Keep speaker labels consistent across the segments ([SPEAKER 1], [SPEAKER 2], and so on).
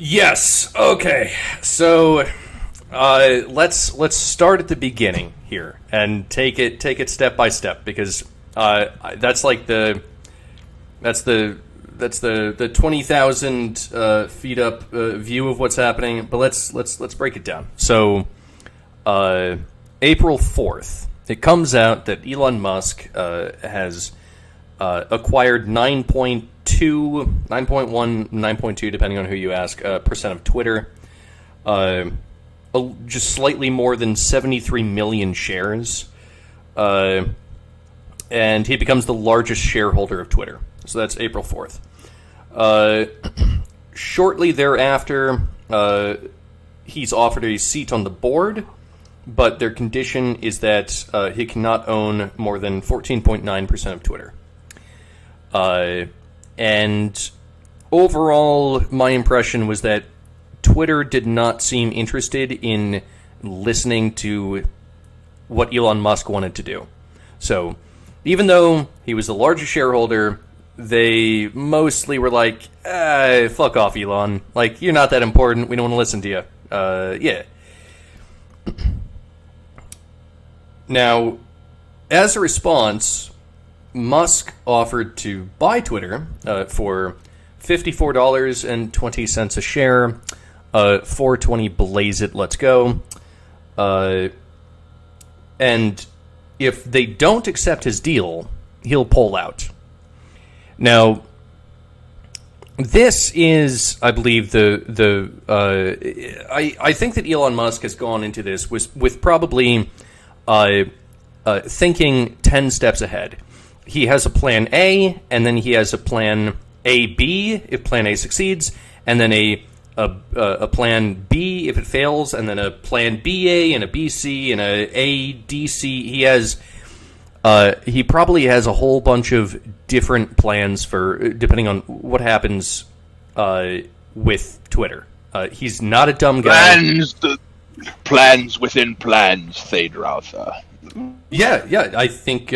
[SPEAKER 1] Yes. Okay. So let's start at the beginning here and take it step by step because that's like the 20,000 feet up view of what's happening. But let's break it down. So April 4th, it comes out that Elon Musk has acquired 9.1, 9.2, depending on who you ask, percent of Twitter. Just slightly more than 73 million shares. And he becomes the largest shareholder of Twitter. So that's April 4th. Shortly thereafter, he's offered a seat on the board, but their condition is that he cannot own more than 14.9% of Twitter. And overall, my impression was that Twitter did not seem interested in listening to what Elon Musk wanted to do. So, even though he was the largest shareholder, they mostly were like, fuck off, Elon. Like, you're not that important. We don't want to listen to you. Yeah. Now, as a response, Musk offered to buy Twitter for $54.20 a share. 420 blaze it, let's go. And if they don't accept his deal, he'll pull out. Now, this is, I believe, I think that Elon Musk has gone into this with probably thinking 10 steps ahead. He has a plan A, and then he has a plan AB if plan A succeeds, and then a plan B if it fails, and then a plan BA and a BC and a ADC. He probably has a whole bunch of different plans for depending on what happens with Twitter. He's not a dumb guy.
[SPEAKER 2] Plans within plans, Thadrautha.
[SPEAKER 1] Yeah. I think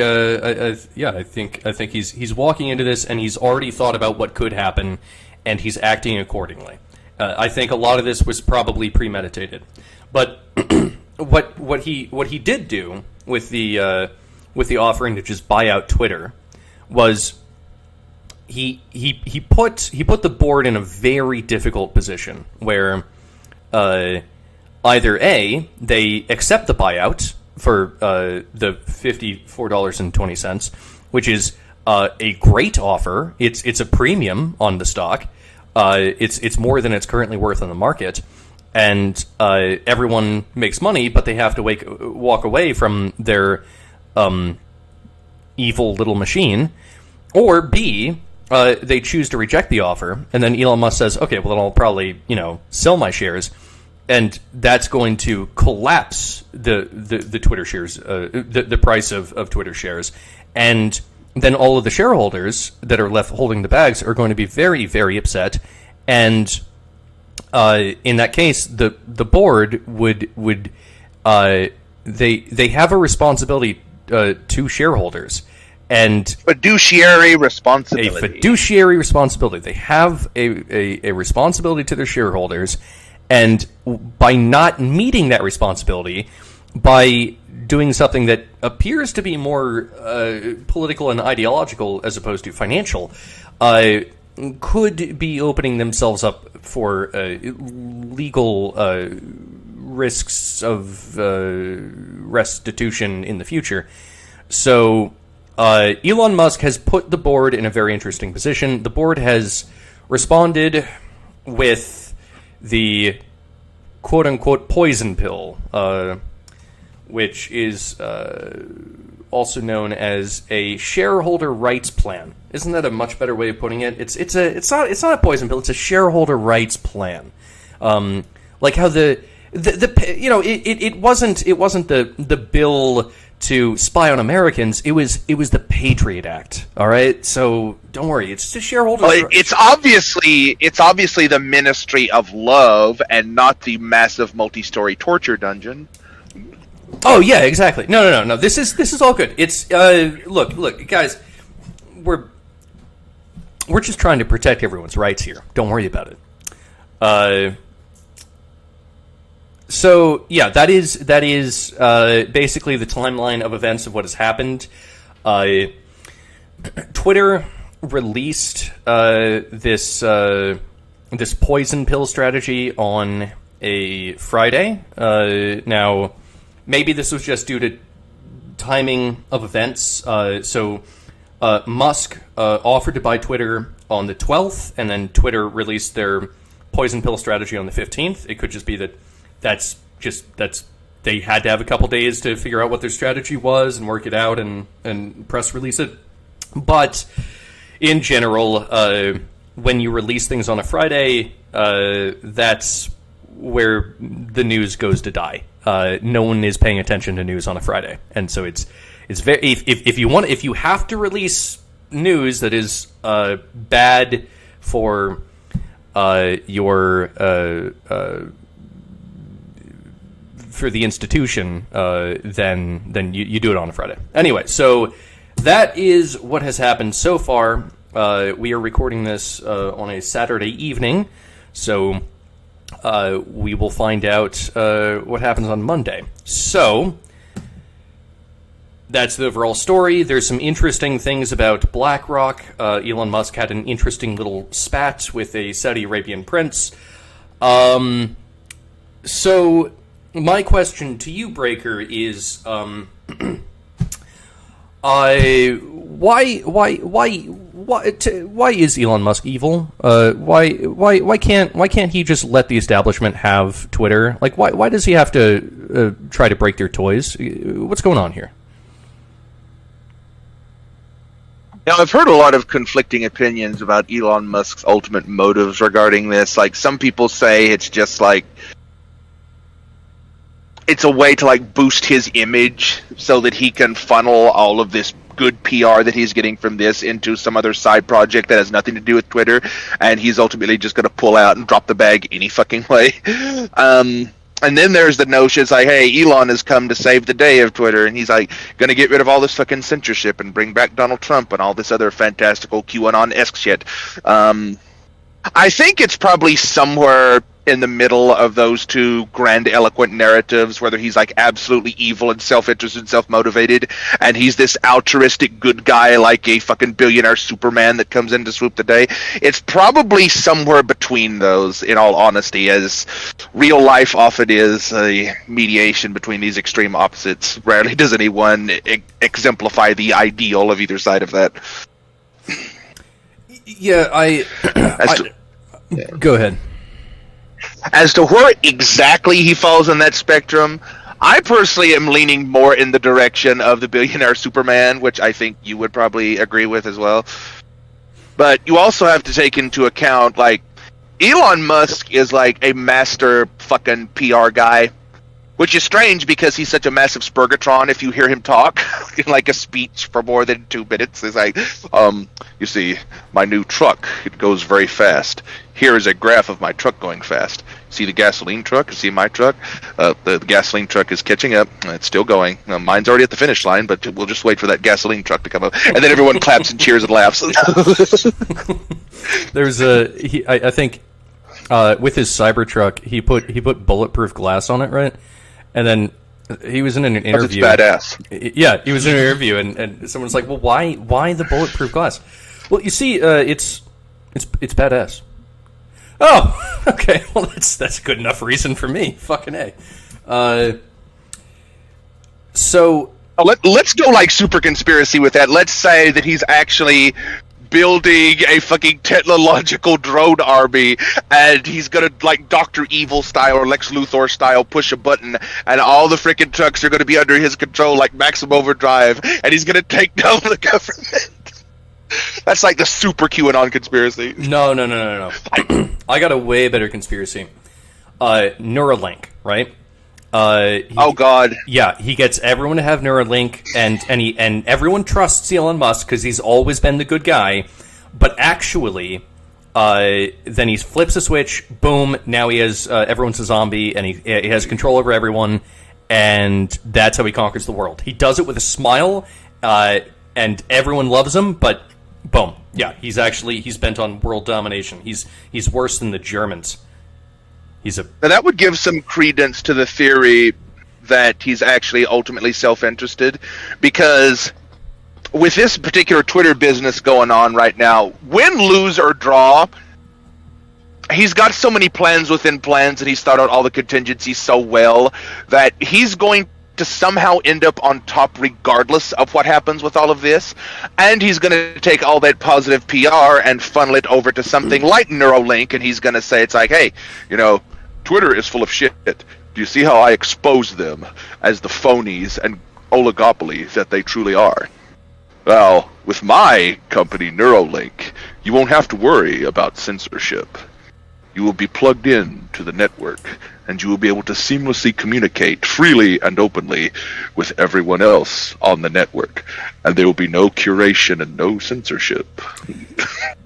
[SPEAKER 1] he's walking into this and he's already thought about what could happen, and he's acting accordingly. I think a lot of this was probably premeditated, but what he did do with the offering to just buy out Twitter was he put the board in a very difficult position where either A, they accept the buyout for the $54.20, which is a great offer. It's a premium on the stock. It's more than it's currently worth on the market, and everyone makes money, but they have to walk away from their evil little machine. Or B, they choose to reject the offer, and then Elon Musk says, "Okay, well then I'll probably sell my shares." And that's going to collapse the Twitter shares, the price of Twitter shares. And then all of the shareholders that are left holding the bags are going to be very, very upset. And in that case, the board would they have a responsibility to shareholders. And
[SPEAKER 2] fiduciary responsibility.
[SPEAKER 1] A fiduciary responsibility. They have a responsibility to their shareholders. And by not meeting that responsibility, by doing something that appears to be more political and ideological as opposed to financial, could be opening themselves up for legal risks of restitution in the future. So Elon Musk has put the board in a very interesting position. The board has responded with the quote-unquote poison pill, which is also known as a shareholder rights plan. Isn't that a much better way of putting it? It's not a poison pill. It's a shareholder rights plan. Like how it wasn't the bill to spy on Americans. It was the Patriot Act. All right, so don't worry. It's just shareholder.
[SPEAKER 2] Well, it's obviously the Ministry of Love and not the massive multi-story torture dungeon.
[SPEAKER 1] Oh yeah, exactly. No. This is all good. It's look, guys. We're just trying to protect everyone's rights here. Don't worry about it. So yeah, that is basically the timeline of events of what has happened. Twitter released this poison pill strategy on a Friday. Now, maybe this was just due to timing of events. So Musk offered to buy Twitter on the 12th, and then Twitter released their poison pill strategy on the 15th. It could just be that's they had to have a couple days to figure out what their strategy was and work it out and press release it. But in general, when you release things on a Friday, that's where the news goes to die. No one is paying attention to news on a Friday, and so it's very if you have to release news that is bad for your for the institution, then you do it on a Friday. Anyway, so that is what has happened so far. We are recording this on a Saturday evening, so we will find out what happens on Monday. So that's the overall story. There's some interesting things about BlackRock. Elon Musk had an interesting little spat with a Saudi Arabian prince. So my question to you, Breaker, is why is Elon Musk evil? Why can't he just let the establishment have Twitter? Like, why does he have to try to break their toys? What's going on here?
[SPEAKER 2] Now, I've heard a lot of conflicting opinions about Elon Musk's ultimate motives regarding this. Like, some people say it's just like it's a way to like boost his image so that he can funnel all of this good PR that he's getting from this into some other side project that has nothing to do with Twitter, and he's ultimately just going to pull out and drop the bag any fucking way. And then there's the notion, it's like, hey, Elon has come to save the day of Twitter, and he's like going to get rid of all this fucking censorship and bring back Donald Trump and all this other fantastical QAnon-esque shit. I think it's probably somewhere in the middle of those two grand eloquent narratives, whether he's like absolutely evil and self-interested, self-motivated, and he's this altruistic good guy like a fucking billionaire Superman that comes in to swoop the day. It's probably somewhere between those, in all honesty, as real life often is a mediation between these extreme opposites. Rarely does anyone exemplify the ideal of either side of that.
[SPEAKER 1] Yeah, go ahead.
[SPEAKER 2] As to where exactly he falls in that spectrum, I personally am leaning more in the direction of the billionaire Superman, which I think you would probably agree with as well. But you also have to take into account, like, Elon Musk is like a master fucking PR guy, which is strange because he's such a massive spurgatron. If you hear him talk in like a speech for more than 2 minutes, it's like, you see, my new truck, it goes very fast. Here is a graph of my truck going fast. See the gasoline truck? See my truck? The gasoline truck is catching up. It's still going. Mine's already at the finish line, but we'll just wait for that gasoline truck to come up. And then everyone claps and cheers and laughs.
[SPEAKER 1] There's I think with his Cybertruck, he put bulletproof glass on it, right? And then he was in an interview.
[SPEAKER 2] It's badass.
[SPEAKER 1] Yeah, he was in an interview, and someone's like, "Well, why the bulletproof glass?" Well, you see, it's badass. Oh, okay. Well, that's a good enough reason for me. Fucking A. So
[SPEAKER 2] let's go like super conspiracy with that. Let's say that he's actually building a fucking technological drone army, and he's gonna, like Dr. Evil style or Lex Luthor style, push a button, and all the freaking trucks are gonna be under his control like Maximum Overdrive, and he's gonna take down the government. That's like the super QAnon conspiracy.
[SPEAKER 1] No. I got a way better conspiracy. Neuralink, right?
[SPEAKER 2] Oh God!
[SPEAKER 1] Yeah, he gets everyone to have Neuralink, and everyone trusts Elon Musk because he's always been the good guy. But actually, then he flips a switch. Boom! Now he has everyone's a zombie, and he has control over everyone, and that's how he conquers the world. He does it with a smile, and everyone loves him. But boom! Yeah, he's bent on world domination. He's worse than the Germans. He's a
[SPEAKER 2] Now that would give some credence to the theory that he's actually ultimately self-interested, because with this particular Twitter business going on right now, win, lose, or draw, he's got so many plans within plans, and he's thought out all the contingencies so well that he's going to somehow end up on top regardless of what happens with all of this, and he's going to take all that positive PR and funnel it over to something like Neuralink, and he's going to say, it's like, hey, Twitter is full of shit. Do you see how I expose them as the phonies and oligopoly that they truly are? Well, with my company, Neuralink, you won't have to worry about censorship. You will be plugged in to the network, and you will be able to seamlessly communicate freely and openly with everyone else on the network. And there will be no curation and no censorship.